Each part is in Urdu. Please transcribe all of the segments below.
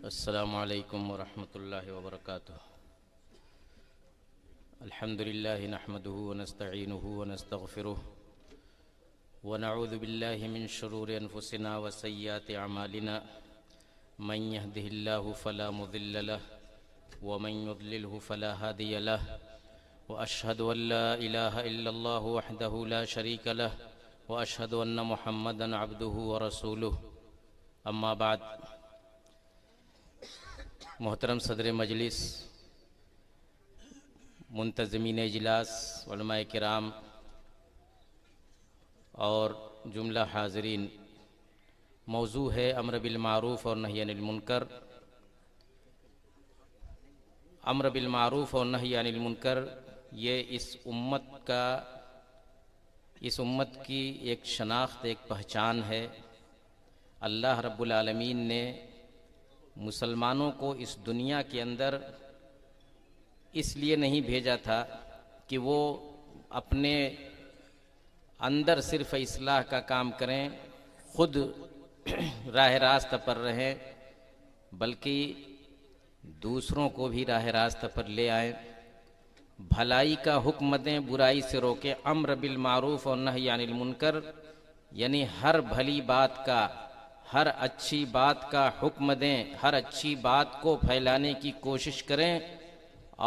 السلام علیکم ورحمۃ اللہ وبرکاتہ۔ الحمد للہ نحمده ونستعینه ونستغفره ونعوذ باللہ من شرور انفسنا وسیئات اعمالنا من يهده الله فلا مضل له ومن يضلله فلا هادي له واشهد ان لا اله الا الله وحده لا شريك له واشهد ان محمدا عبده ورسوله اما بعد۔ محترم صدر مجلس، منتظمین اجلاس، علماء کرام اور جملہ حاضرین، موضوع ہے امر بالمعروف اور نہی عن المنکر۔ امر بالمعروف اور نہی عن المنکر یہ اس امت کی ایک شناخت، ایک پہچان ہے۔ اللہ رب العالمین نے مسلمانوں کو اس دنیا کے اندر اس لیے نہیں بھیجا تھا کہ وہ اپنے اندر صرف اصلاح کا کام کریں، خود راہ راست پر رہیں، بلکہ دوسروں کو بھی راہ راست پر لے آئیں، بھلائی کا حکم دیں، برائی سے روکیں۔ امر بالمعروف اور نہی عن المنکر یعنی ہر بھلی بات کا، ہر اچھی بات کا حکم دیں، ہر اچھی بات کو پھیلانے کی کوشش کریں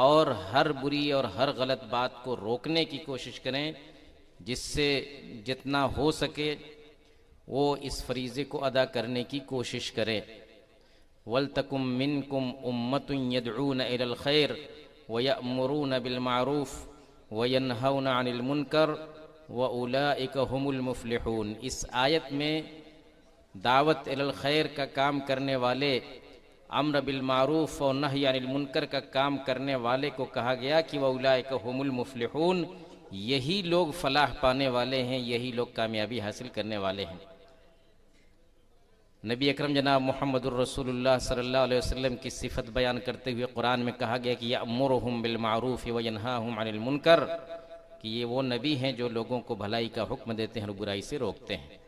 اور ہر بری اور ہر غلط بات کو روکنے کی کوشش کریں، جس سے جتنا ہو سکے وہ اس فریضے کو ادا کرنے کی کوشش کریں۔ وَلْتَكُمْ مِنْكُمْ أُمَّةٌ يَدْعُونَ إِلَى الْخَيْرِ وَيَأْمُرُونَ بِالْمَعْرُوفِ وَيَنْهَوْنَ عَنِ الْمُنْكَرِ وَأُولَئِكَ هُمُ الْمُفْلِحُونَ۔ اس آیت میں دعوت الی الخیر کا کام کرنے والے، امر بالمعروف اور نہی عن المنکر کا کام کرنے والے کو کہا گیا کہ وَأُولَئِكَ هُمُ الْمُفْلِحُونَ، یہی لوگ فلاح پانے والے ہیں، یہی لوگ کامیابی حاصل کرنے والے ہیں۔ نبی اکرم جناب محمد الرسول اللہ صلی اللہ علیہ وسلم کی صفت بیان کرتے ہوئے قرآن میں کہا گیا کہ یأمرہم بالمعروف وینہاہم عن المنکر، کہ یہ وہ نبی ہیں جو لوگوں کو بھلائی کا حکم دیتے ہیں اور برائی سے روکتے ہیں۔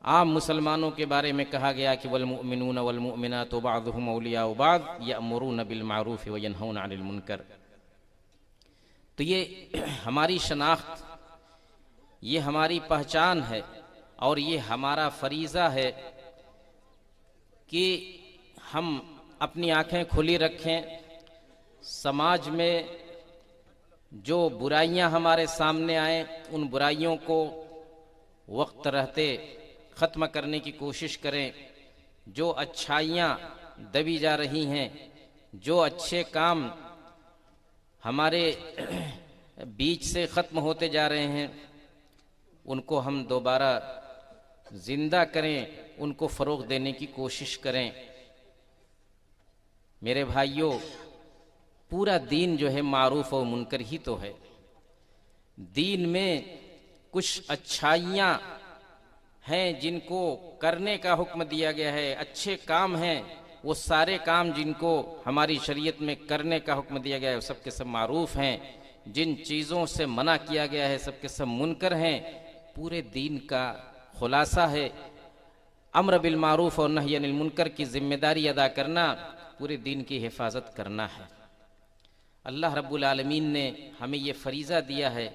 عام مسلمانوں کے بارے میں کہا گیا کہ والمؤمنون والمؤمنات بعضهم اولیاء بعض یأمرون بالمعروف وینہون عن المنکر۔ تو یہ ہماری شناخت، یہ ہماری پہچان ہے اور یہ ہمارا فریضہ ہے کہ ہم اپنی آنکھیں کھلی رکھیں، سماج میں جو برائیاں ہمارے سامنے آئیں ان برائیوں کو وقت رہتے ختم کرنے کی کوشش کریں، جو اچھائیاں دبی جا رہی ہیں، جو اچھے کام ہمارے بیچ سے ختم ہوتے جا رہے ہیں، ان کو ہم دوبارہ زندہ کریں، ان کو فروغ دینے کی کوشش کریں۔ میرے بھائیوں، پورا دین جو ہے معروف و منکر ہی تو ہے۔ دین میں کچھ اچھائیاں ہیں جن کو کرنے کا حکم دیا گیا ہے، اچھے کام ہیں، وہ سارے کام جن کو ہماری شریعت میں کرنے کا حکم دیا گیا ہے وہ سب کے سب معروف ہیں۔ جن چیزوں سے منع کیا گیا ہے سب کے سب منکر ہیں۔ پورے دین کا خلاصہ ہے امر بالمعروف اور نہی عن المنکر کی ذمہ داری ادا کرنا، پورے دین کی حفاظت کرنا ہے۔ اللہ رب العالمین نے ہمیں یہ فریضہ دیا ہے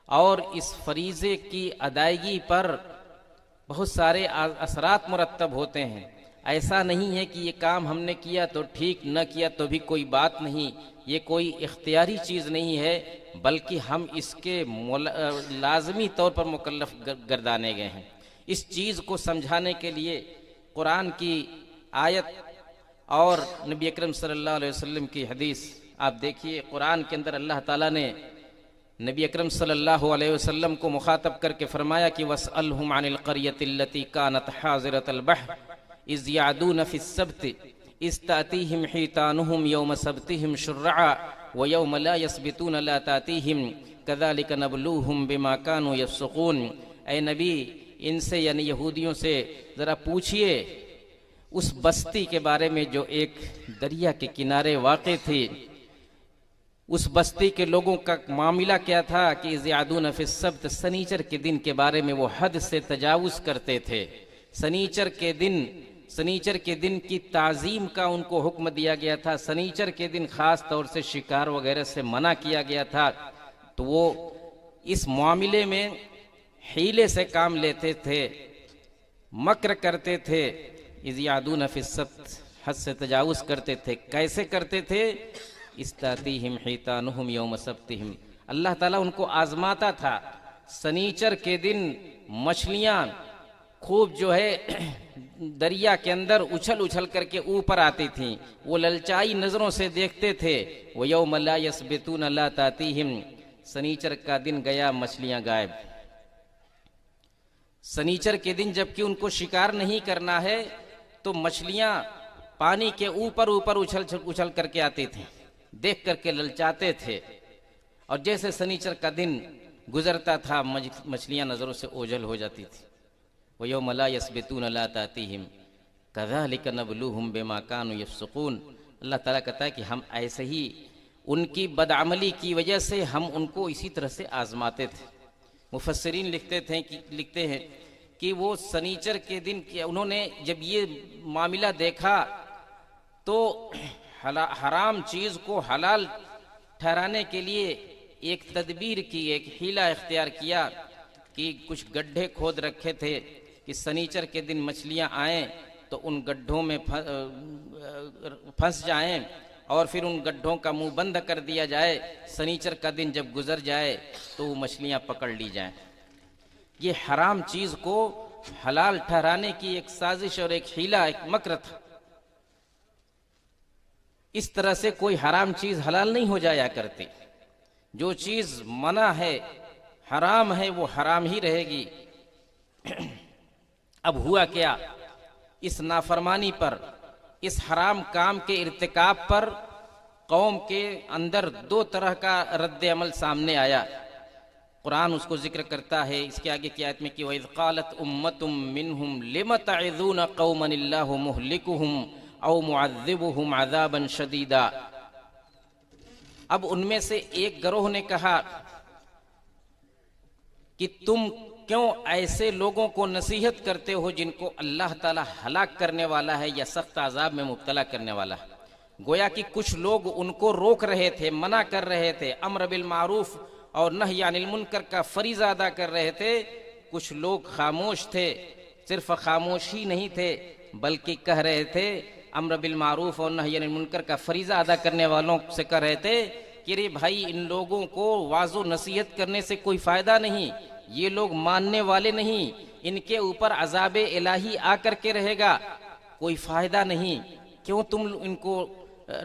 اور اس فریضے کی ادائیگی پر بہت سارے اثرات مرتب ہوتے ہیں۔ ایسا نہیں ہے کہ یہ کام ہم نے کیا تو ٹھیک، نہ کیا تو بھی کوئی بات نہیں، یہ کوئی اختیاری چیز نہیں ہے، بلکہ ہم اس کے لازمی طور پر مکلف گردانے گئے ہیں۔ اس چیز کو سمجھانے کے لیے قرآن کی آیت اور نبی اکرم صلی اللہ علیہ وسلم کی حدیث آپ دیکھیے۔ قرآن کے اندر اللہ تعالیٰ نے نبی اکرم صلی اللہ علیہ وسلم کو مخاطب کر کے فرمایا کہ وَاسْأَلْهُمْ عَنِ الْقَرْيَةِ الَّتِي كَانَتْ حَاضِرَةَ الْبَحْرِ إِذْ يَعْدُونَ فِي السَّبْتِ إِذْ تَأْتِيهِمْ حِيتَانُهُمْ يَوْمَ سَبْتِهِمْ شُرَّعًا وَيَوْمَ لَا يَسْبِتُونَ لَا تَأْتِيهِمْ كَذَلِكَ نَبْلُوهُمْ بِمَا كَانُوا يَفْسُقُونَ۔ اے نبی، ان سے یعنی یہودیوں سے ذرا پوچھئے اس بستی کے بارے میں جو ایک دریا کے کنارے واقع تھی، اس بستی کے لوگوں کا معاملہ کیا تھا کہ یعدون فی السبت، سنیچر کے دن کے بارے میں وہ حد سے تجاوز کرتے تھے۔ سنیچر کے دن سنیچر کے دن کی تعظیم کا ان کو حکم دیا گیا تھا، سنیچر کے دن خاص طور سے شکار وغیرہ سے منع کیا گیا تھا، تو وہ اس معاملے میں حیلے سے کام لیتے تھے، مکر کرتے تھے۔ اذ یعدون فی السبت، حد سے تجاوز کرتے تھے۔ کیسے کرتے تھے؟ استاتیہم حیتانہم یوم سبتہم، اللہ تعالیٰ ان کو آزماتا تھا۔ سنیچر کے دن مچھلیاں خوب جو ہے دریا کے اندر اچھل اچھل کر کے اوپر آتی تھیں، وہ للچائی نظروں سے دیکھتے تھے۔ وَيَوْمَ لَا يَسْبِتُونَ لَا تَأْتِيهِمْ، سنیچر کا دن گیا، مچھلیاں غائب۔ سنیچر کے دن جب کہ ان کو شکار نہیں کرنا ہے تو مچھلیاں پانی کے اوپر اوپر اچھل کر کے آتی تھیں، دیکھ کر کے للچاتے تھے، اور جیسے سنیچر کا دن گزرتا تھا مچھلیاں نظروں سے اوجھل ہو جاتی تھی۔ وَيَوْمَ لَا يَسْبِتُونَ لَا تَأْتِيهِمْ كَذَلِكَ نَبْلُوهُمْ بِمَا كَانُوا يَفْسُقُونَ، اللہ تعالیٰ کہتا ہے کہ ہم ایسے ہی ان کی بدعملی کی وجہ سے ہم ان کو اسی طرح سے آزماتے تھے۔ مفسرین لکھتے ہیں کہ وہ سنیچر کے دن انہوں نے جب یہ معاملہ دیکھا تو حرام چیز کو حلال ٹھہرانے کے لیے ایک تدبیر کی، ایک حیلہ اختیار کیا کہ کچھ گڈھے کھود رکھے تھے کہ سنیچر کے دن مچھلیاں آئیں تو ان گڈھوں میں پھنس جائیں، اور پھر ان گڈھوں کا منہ بند کر دیا جائے، سنیچر کا دن جب گزر جائے تو وہ مچھلیاں پکڑ لی جائیں۔ یہ حرام چیز کو حلال ٹھہرانے کی ایک سازش اور ایک حیلہ، ایک مکر تھا۔ اس طرح سے کوئی حرام چیز حلال نہیں ہو جایا کرتی، جو چیز منع ہے، حرام ہے، وہ حرام ہی رہے گی۔ اب ہوا کیا؟ اس نافرمانی پر، اس حرام کام کے ارتکاب پر قوم کے اندر دو طرح کا رد عمل سامنے آیا۔ قرآن اس کو ذکر کرتا ہے اس کے آگے کی آیت میں کہ وَإِذْ قَالَتْ أُمَّةٌ مِّنْهُمْ لِمَ تَعِظُونَ قَوْمًا اللَّهُ مُهْلِكُهُمْ أَوْ مُعَذِّبُهُمْ عَذَابًا شَدِيدًا، اب ان میں سے ایک گروہ نے کہا کہ تم کیوں ایسے لوگوں کو نصیحت کرتے ہو جن کو اللہ تعالیٰ ہلاک کرنے والا ہے یا سخت عذاب میں مبتلا کرنے والا ہے۔ گویا کہ کچھ لوگ ان کو روک رہے تھے، منع کر رہے تھے، امر بالمعروف اور نہی عن المنکر کا فریضہ ادا کر رہے تھے۔ کچھ لوگ خاموش تھے، صرف خاموش ہی نہیں تھے بلکہ کہہ رہے تھے، امر بالمعروف اور نہی عن المنکر کا فریضہ ادا کرنے والوں سے کہہ رہے تھے کہ رے بھائی ان لوگوں کو واعظ و نصیحت کرنے سے کوئی فائدہ نہیں، یہ لوگ ماننے والے نہیں، ان کے اوپر عذاب الہی آ کر کے رہے گا، کوئی فائدہ نہیں، کیوں تم ان کو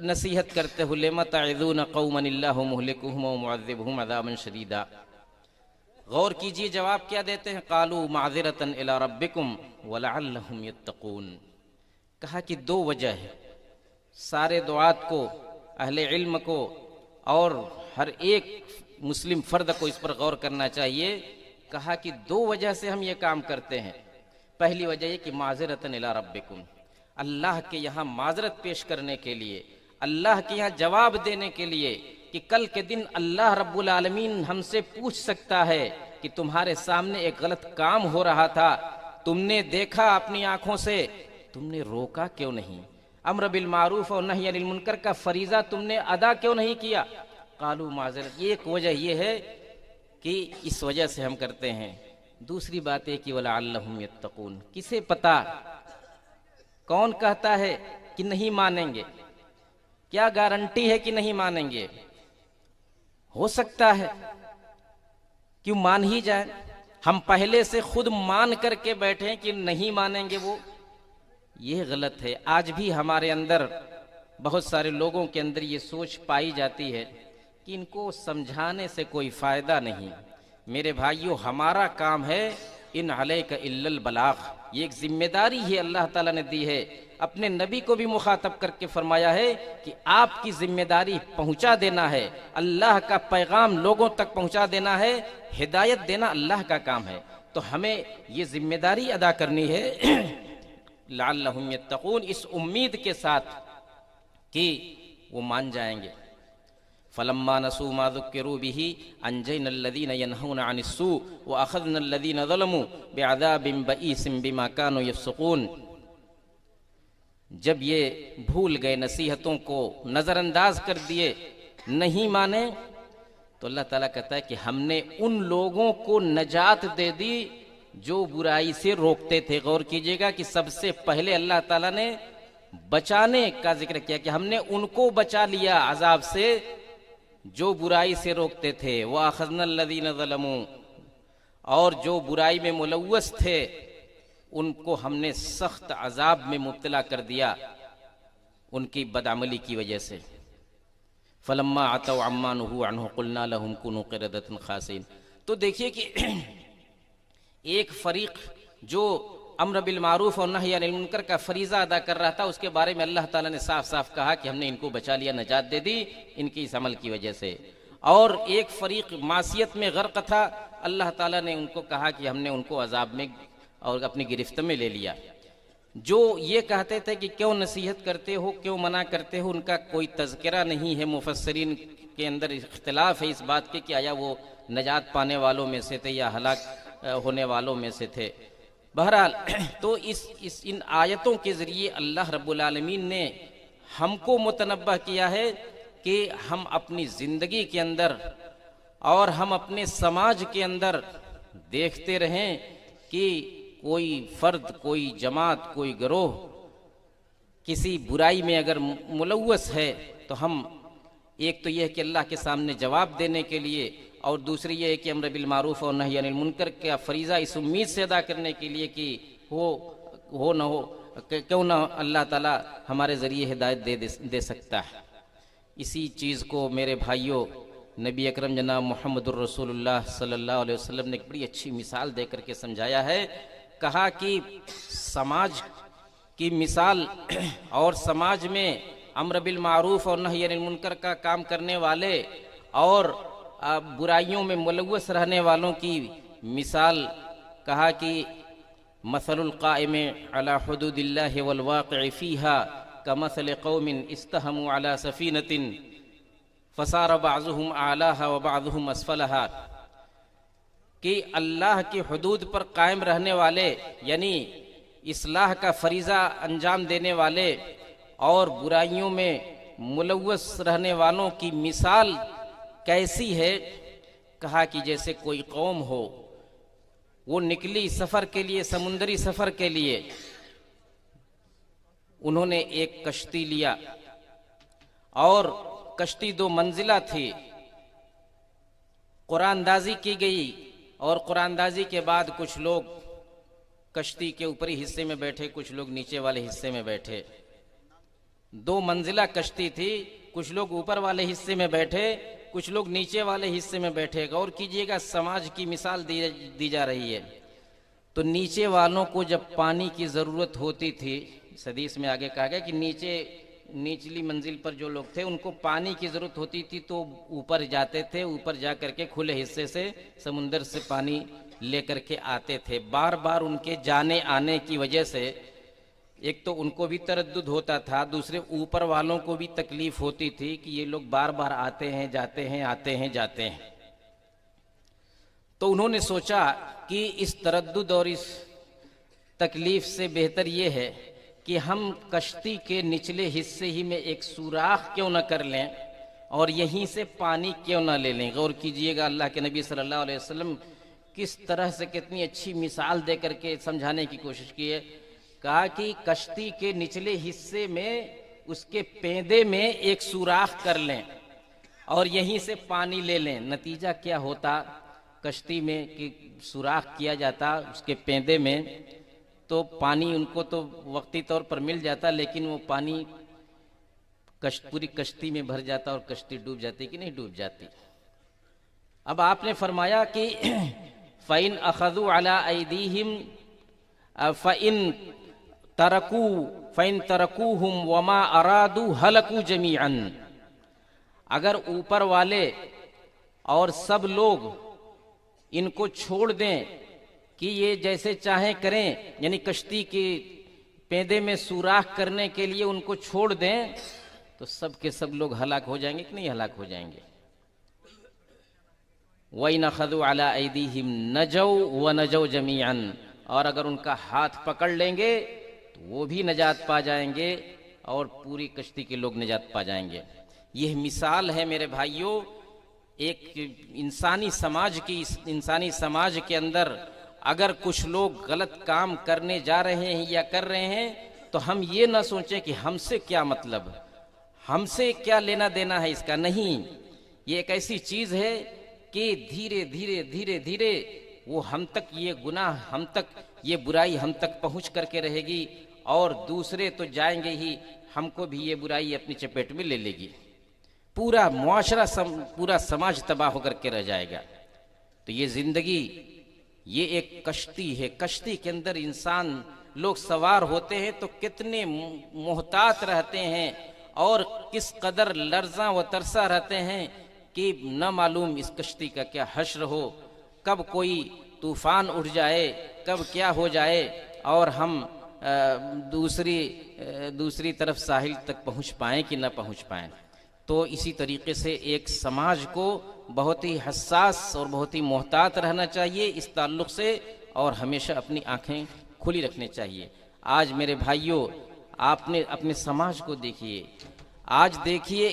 نصیحت کرتے ہو؟ لِمَ تَعِظُونَ قَوْمًا اللَّهُ مُهْلِكُهُمْ وَمُعَذِّبُهُمْ عَذَابًا شَدِيدًا۔ غور کیجئے جواب کیا دیتے ہیں، قَالُوا مَعْذِرَةً إِلَىٰ رَبِّكُمْ وَلَعَلَّهُمْ يَتَّقُونَ، کہا کہ دو وجہ ہے، سارے دعات کو، اہل علم کو اور ہر ایک مسلم فرد کو اس پر غور کرنا چاہیے۔ کہا کہ دو وجہ سے ہم یہ کام کرتے ہیں۔ پہلی وجہ یہ کہ معذرتاً الی ربکم، اللہ کے یہاں معذرت پیش کرنے کے لیے، اللہ کے یہاں جواب دینے کے لیے کہ کل کے دن اللہ رب العالمین ہم سے پوچھ سکتا ہے کہ تمہارے سامنے ایک غلط کام ہو رہا تھا، تم نے دیکھا اپنی آنکھوں سے، تم نے روکا کیوں نہیں؟ امر بالمعروف اور نہی عن المنکر کا فریضہ تم نے ادا کیوں نہیں کیا؟ قالوا معذرت، یہ ایک وجہ یہ ہے کہ اس وجہ سے ہم کرتے ہیں۔ دوسری بات ہے کہ وَلَعَلَّهُمْ يَتَّقُونَ، کسے پتا، کون کہتا ہے کہ نہیں مانیں گے؟ کیا گارنٹی ہے کہ نہیں مانیں گے؟ ہو سکتا ہے کیوں مان ہی جائیں، ہم پہلے سے خود مان کر کے بیٹھیں کہ نہیں مانیں گے، وہ یہ غلط ہے۔ آج بھی ہمارے اندر بہت سارے لوگوں کے اندر یہ سوچ پائی جاتی ہے کہ ان کو سمجھانے سے کوئی فائدہ نہیں۔ میرے بھائیو، ہمارا کام ہے ان علیک الا البلاغ، یہ ایک ذمہ داری ہے اللہ تعالیٰ نے دی ہے، اپنے نبی کو بھی مخاطب کر کے فرمایا ہے کہ آپ کی ذمہ داری پہنچا دینا ہے، اللہ کا پیغام لوگوں تک پہنچا دینا ہے، ہدایت دینا اللہ کا کام ہے، تو ہمیں یہ ذمہ داری ادا کرنی ہے لعلہم یتقون، اس امید کے ساتھ کہ وہ مان جائیں گے۔ فلما نسوا ما ذکروا به انجینا الذین ینہون عن السوء واخذنا الذین ظلموا بعذاب بئیس بما كانوا یفسقون۔ جب یہ بھول گئے، نصیحتوں کو نظر انداز کر دیے، نہیں مانے، تو اللہ تعالیٰ کہتا ہے کہ ہم نے ان لوگوں کو نجات دے دی جو برائی سے روکتے تھے۔ غور کیجئے گا کہ سب سے پہلے اللہ تعالیٰ نے بچانے کا ذکر کیا کہ ہم نے ان کو بچا لیا عذاب سے جو برائی سے روکتے تھے۔ وَأَخَذْنَا الَّذِينَ ظَلَمُوا، اور جو برائی میں ملوث تھے ان کو ہم نے سخت عذاب میں مبتلا کر دیا ان کی بدعملی کی وجہ سے۔ فَلَمَّا عَتَوْا عَمَّا نُهُوا عَنْهُ قُلْنَا لَهُمْ كُونُوا قِرَدَةً خَاسِئِينَ۔ تو دیکھیے کہ ایک فریق جو امر بالمعروف اور نہی عن المنکر کا فریضہ ادا کر رہا تھا، اس کے بارے میں اللہ تعالیٰ نے صاف صاف کہا کہ ہم نے ان کو بچا لیا، نجات دے دی ان کی اس عمل کی وجہ سے۔ اور ایک فریق معصیت میں غرق تھا، اللہ تعالیٰ نے ان کو کہا کہ ہم نے ان کو عذاب میں اور اپنی گرفت میں لے لیا۔ جو یہ کہتے تھے کہ کیوں نصیحت کرتے ہو، کیوں منع کرتے ہو، ان کا کوئی تذکرہ نہیں ہے۔ مفسرین کے اندر اختلاف ہے اس بات کے کہ آیا وہ نجات پانے والوں میں سے تھے یا ہلاک ہونے والوں میں سے تھے۔ بہرحال تو ان آیتوں کے ذریعے اللہ رب العالمین نے ہم کو متنبہ کیا ہے کہ ہم اپنی زندگی کے اندر اور ہم اپنے سماج کے اندر دیکھتے رہیں کہ کوئی فرد، کوئی جماعت، کوئی گروہ کسی برائی میں اگر ملوث ہے تو ہم ایک تو یہ ہے کہ اللہ کے سامنے جواب دینے کے لیے، اور دوسری یہ ہے کہ امر بالمعروف اور نہی عن المنکر کا فریضہ اس امید سے ادا کرنے کے لیے کہ ہو نہ ہو کیوں نہ اللہ تعالیٰ ہمارے ذریعے ہدایت دے سکتا ہے۔ اسی چیز کو میرے بھائیوں نبی اکرم جناب محمد الرسول اللہ صلی اللہ علیہ وسلم نے ایک بڑی اچھی مثال دے کر کے سمجھایا ہے۔ کہا کہ سماج کی مثال اور سماج میں امر بالمعروف اور نہی عن المنکر کا کام کرنے والے اور برائیوں میں ملوث رہنے والوں کی مثال کہا کہ مثل القائم علی حدود اللہ والواقع فیہا کمثل قوم استہموا علی سفینۃ فصار بعضهم اعلاها وبعضهم اسفلها، کہ اللہ کی حدود پر قائم رہنے والے یعنی اصلاح کا فریضہ انجام دینے والے اور برائیوں میں ملوث رہنے والوں کی مثال کیسی ہے؟ کہا کہ جیسے کوئی قوم ہو، وہ نکلی سفر کے لیے، سمندری سفر کے لیے، انہوں نے ایک کشتی لیا اور کشتی 2 منزلہ تھی۔ قرآن اندازی کی گئی اور قرآن اندازی کے بعد کچھ لوگ کشتی کے اوپری حصے میں بیٹھے، کچھ لوگ نیچے والے حصے میں بیٹھے۔ 2 منزلہ کشتی تھی، کچھ لوگ اوپر والے حصے میں بیٹھے، کچھ لوگ نیچے والے حصے میں بیٹھے۔ غور کیجئے گا سماج کی مثال دی جا رہی ہے۔ تو نیچے والوں کو جب پانی کی ضرورت ہوتی تھی، اس حدیث میں آگے کہا گیا کہ نچلی منزل پر جو لوگ تھے ان کو پانی کی ضرورت ہوتی تھی تو اوپر جاتے تھے، اوپر جا کر کے کھلے حصے سے سمندر سے پانی لے کر کے آتے تھے۔ بار بار ان کے جانے آنے کی وجہ سے ایک تو ان کو بھی تردد ہوتا تھا، دوسرے اوپر والوں کو بھی تکلیف ہوتی تھی کہ یہ لوگ بار بار آتے ہیں جاتے ہیں، آتے ہیں جاتے ہیں۔ تو انہوں نے سوچا کہ اس تردد اور اس تکلیف سے بہتر یہ ہے کہ ہم کشتی کے نچلے حصے ہی میں ایک سوراخ کیوں نہ کر لیں اور یہیں سے پانی کیوں نہ لے لیں۔ غور کیجئے گا اللہ کے نبی صلی اللہ علیہ وسلم کس طرح سے کتنی اچھی مثال دے کر کے سمجھانے کی کوشش کی ہے۔ کہا کہ کشتی کے نچلے حصے میں اس کے پیندے میں ایک سوراخ کر لیں اور یہیں سے پانی لے لیں۔ نتیجہ کیا ہوتا؟ کشتی میں کہ سوراخ کیا جاتا اس کے پیندے میں تو پانی ان کو تو وقتی طور پر مل جاتا، لیکن وہ پانی پوری کشتی میں بھر جاتا اور کشتی ڈوب جاتی کہ نہیں ڈوب جاتی۔ اب آپ نے فرمایا کہ فَإِنْ أَخَذُوا عَلَىٰ أَيْدِيهِمْ فَإِنْ تَرَكُوهُمْ وَمَا أَرَادُوا هَلَكُوا جَمِيعًا، اگر اوپر والے اور سب لوگ ان کو چھوڑ دیں کہ یہ جیسے چاہیں کریں، یعنی کشتی کے پیندے میں سوراخ کرنے کے لیے ان کو چھوڑ دیں تو سب کے سب لوگ ہلاک ہو جائیں گے کہ نہیں ہلاک ہو جائیں گے۔ وَإِنْ أَخَذُوا عَلَىٰ أَيْدِيهِمْ نَجَوْا وَنَجَوْا جَمِيعًا، اور اگر ان کا ہاتھ پکڑ لیں گے تو وہ بھی نجات پا جائیں گے اور پوری کشتی کے لوگ نجات پا جائیں گے۔ یہ مثال ہے میرے بھائیوں ایک انسانی سماج کے اندر اگر کچھ لوگ غلط کام کرنے جا رہے ہیں یا کر رہے ہیں تو ہم یہ نہ سوچیں کہ ہم سے کیا مطلب، ہم سے کیا لینا دینا ہے اس کا، نہیں، یہ ایک ایسی چیز ہے کہ دھیرے دھیرے وہ ہم تک یہ گناہ، ہم تک یہ برائی ہم تک پہنچ کر کے رہے گی، اور دوسرے تو جائیں گے ہی، ہم کو بھی یہ برائی اپنی چپیٹ میں لے لے گی، پورا معاشرہ پورا سماج تباہ ہو کر کے رہ جائے گا۔ تو یہ زندگی یہ ایک کشتی ہے، کشتی کے اندر انسان لوگ سوار ہوتے ہیں تو کتنے محتاط رہتے ہیں اور کس قدر لرزاں و ترساں رہتے ہیں کہ نہ معلوم اس کشتی کا کیا حشر ہو، کب کوئی طوفان اٹھ جائے، کب کیا ہو جائے اور ہم دوسری طرف ساحل تک پہنچ پائیں کہ نہ پہنچ پائیں۔ تو اسی طریقے سے ایک سماج کو بہت ہی حساس اور بہت ہی محتاط رہنا چاہیے اس تعلق سے، اور ہمیشہ اپنی آنکھیں کھلی رکھنی چاہیے۔ آج میرے بھائیوں آپ نے اپنے سماج کو دیکھیے، آج دیکھیے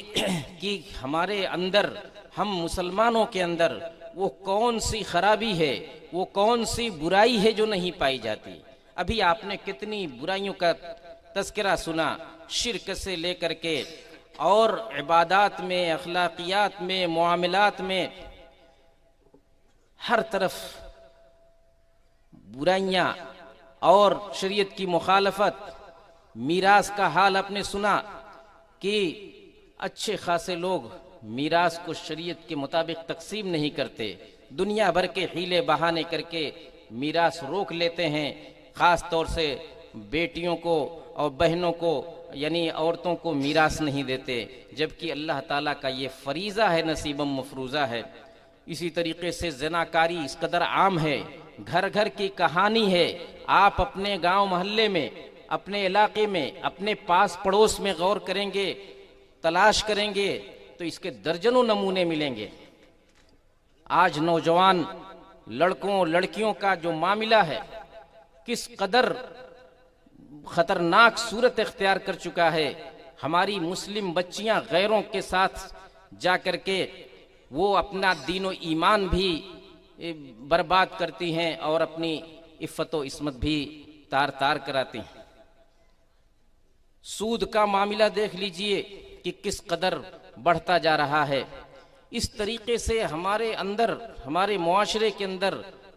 کہ ہمارے اندر، ہم مسلمانوں کے اندر وہ کون سی خرابی ہے، وہ کون سی برائی ہے جو نہیں پائی جاتی۔ ابھی آپ نے کتنی برائیوں کا تذکرہ سنا، شرک سے لے کر کے اور عبادات میں، اخلاقیات میں، معاملات میں، ہر طرف برائیاں اور شریعت کی مخالفت۔ میراث کا حال آپ نے سنا کہ اچھے خاصے لوگ میراث کو شریعت کے مطابق تقسیم نہیں کرتے، دنیا بھر کے حیلے بہانے کر کے میراث روک لیتے ہیں، خاص طور سے بیٹیوں کو اور بہنوں کو، یعنی عورتوں کو میراث نہیں دیتے، جبکہ اللہ تعالیٰ کا یہ فریضہ ہے، نصیباً مفروضہ ہے۔ اسی طریقے سے زناکاری اس قدر عام ہے، گھر گھر کی کہانی ہے۔ آپ اپنے گاؤں محلے میں، اپنے علاقے میں، اپنے پاس پڑوس میں غور کریں گے، تلاش کریں گے تو اس کے درجنوں نمونے ملیں گے۔ آج نوجوان لڑکوں لڑکیوں کا جو معاملہ ہے کس قدر خطرناک صورت اختیار کر چکا ہے۔ ہماری مسلم بچیاں غیروں کے ساتھ جا کر کے وہ اپنا دین و ایمان بھی برباد کرتی ہیں اور اپنی عفت و عصمت بھی تار کراتی ہیں۔ سود کا معاملہ دیکھ لیجئے کہ کس قدر بڑھتا جا رہا ہے۔ اس طریقے سے ہمارے اندر، ہمارے معاشرے کے اندر،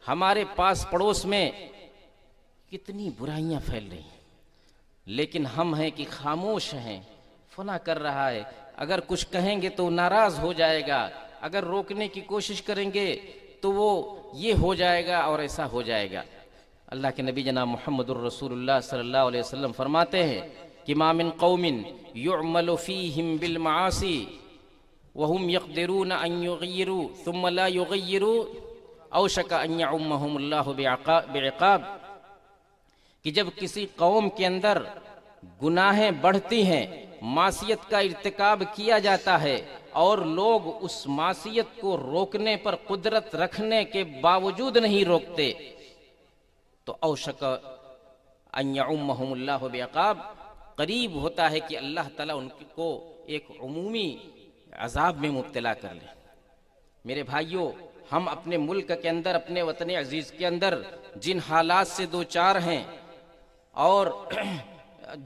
ہمارے پاس پڑوس میں کتنی برائیاں پھیل رہی ہیں، لیکن ہم ہیں کہ خاموش ہیں۔ فلاں کر رہا ہے، اگر کچھ کہیں گے تو ناراض ہو جائے گا، اگر روکنے کی کوشش کریں گے تو وہ یہ ہو جائے گا اور ایسا ہو جائے گا۔ اللہ کے نبی جناب محمد الرسول اللہ صلی اللہ علیہ وسلم فرماتے ہیں کہ ما من قوم يعمل فيهم بالمعاصي وهم يقدرون ان يغيروا ثم لا يغيروا اوشك ان يعمهم الله بعقاب، کہ جب کسی قوم کے اندر گناہیں بڑھتی ہیں، معصیت کا ارتکاب کیا جاتا ہے اور لوگ اس معصیت کو روکنے پر قدرت رکھنے کے باوجود نہیں روکتے، تو اوشک ان یعمہم اللہ بعقاب، قریب ہوتا ہے کہ اللہ تعالیٰ ان کو ایک عمومی عذاب میں مبتلا کر لے۔ میرے بھائیوں، ہم اپنے ملک کے اندر، اپنے وطن عزیز کے اندر جن حالات سے دوچار ہیں اور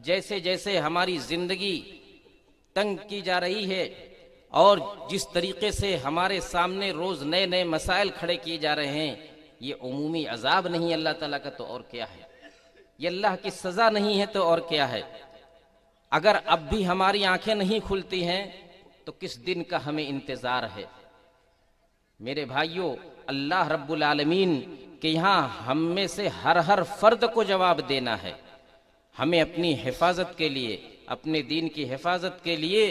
جیسے جیسے ہماری زندگی تنگ کی جا رہی ہے اور جس طریقے سے ہمارے سامنے روز نئے نئے مسائل کھڑے کیے جا رہے ہیں، یہ عمومی عذاب نہیں اللہ تعالیٰ کا تو اور کیا ہے؟ یہ اللہ کی سزا نہیں ہے تو اور کیا ہے؟ اگر اب بھی ہماری آنکھیں نہیں کھلتی ہیں تو کس دن کا ہمیں انتظار ہے؟ میرے بھائیوں، اللہ رب العالمین کہ یہاں ہم میں سے ہر فرد کو جواب دینا ہے۔ ہمیں اپنی حفاظت کے لیے، اپنے دین کی حفاظت کے لیے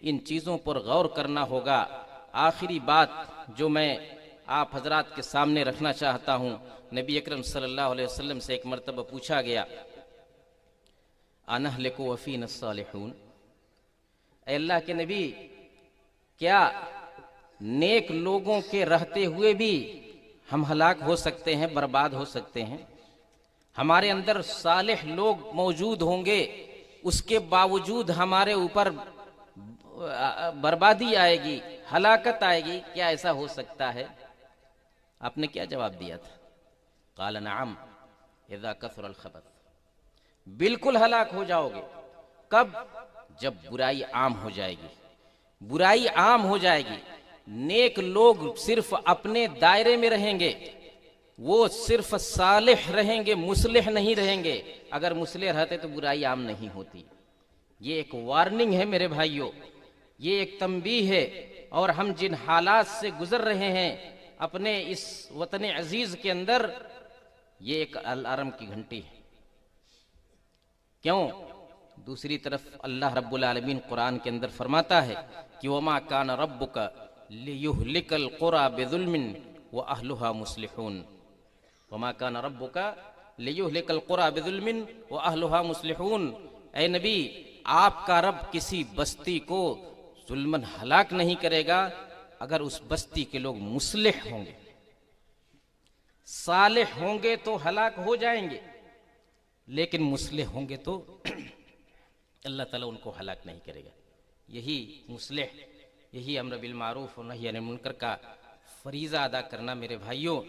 ان چیزوں پر غور کرنا ہوگا۔ آخری بات جو میں آپ حضرات کے سامنے رکھنا چاہتا ہوں، نبی اکرم صلی اللہ علیہ وسلم سے ایک مرتبہ پوچھا گیا، انہلک وفینا الصالحون، اے اللہ کے نبی، کیا نیک لوگوں کے رہتے ہوئے بھی ہم ہلاک ہو سکتے ہیں، برباد ہو سکتے ہیں؟ ہمارے اندر صالح لوگ موجود ہوں گے، اس کے باوجود ہمارے اوپر بربادی آئے گی، ہلاکت آئے گی؟ کیا ایسا ہو سکتا ہے؟ آپ نے کیا جواب دیا تھا؟ قال نعم اذا کثر الخبث، بالکل ہلاک ہو جاؤ گے۔ کب؟ جب برائی عام ہو جائے گی، برائی عام ہو جائے گی، نیک لوگ صرف اپنے دائرے میں رہیں گے، وہ صرف صالح رہیں گے، مصلح نہیں رہیں گے۔ اگر مصلح رہتے تو برائی عام نہیں ہوتی۔ یہ ایک وارننگ ہے میرے بھائیوں، یہ ایک تنبیہ ہے، اور ہم جن حالات سے گزر رہے ہیں اپنے اس وطن عزیز کے اندر، یہ ایک الارم کی گھنٹی ہے۔ کیوں؟ دوسری طرف اللہ رب العالمین قرآن کے اندر فرماتا ہے کہ وما کان ربک لیہلک القری بظلم واہلھا مصلحون، وما کان ربک لیہلک القری بظلم واہلھا مصلحون۔ اے نبی، آپ کا رب کسی بستی کو ظلمن ہلاک نہیں کرے گا اگر اس بستی کے لوگ مصلح ہوں گے، صالح ہوں گے تو ہلاک ہو جائیں گے، لیکن مصلح ہوں گے تو اللہ تعالیٰ ان کو ہلاک نہیں کرے گا۔ یہی مصلح، یہی امر بالمعروف و نہی عن المنکر کا فریضہ ادا کرنا میرے بھائیوں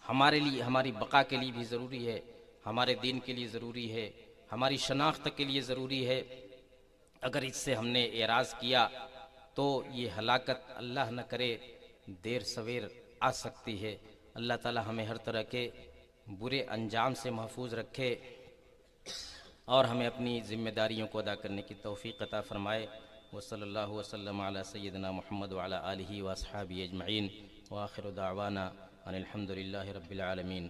ہمارے لیے، ہماری بقا کے لیے بھی ضروری ہے، ہمارے دین کے لیے ضروری ہے، ہماری شناخت کے لیے ضروری ہے۔ اگر اس سے ہم نے اعراض کیا تو یہ ہلاکت اللہ نہ کرے دیر سویر آ سکتی ہے۔ اللہ تعالیٰ ہمیں ہر طرح کے برے انجام سے محفوظ رکھے اور ہمیں اپنی ذمہ داریوں کو ادا کرنے کی توفیق عطا فرمائے۔ وصلی اللہ وسلم علی سیدنا محمد وعلی آلہ واصحابہ اجمعین، وآخر دعوانا ان الحمد للہ رب العالمین۔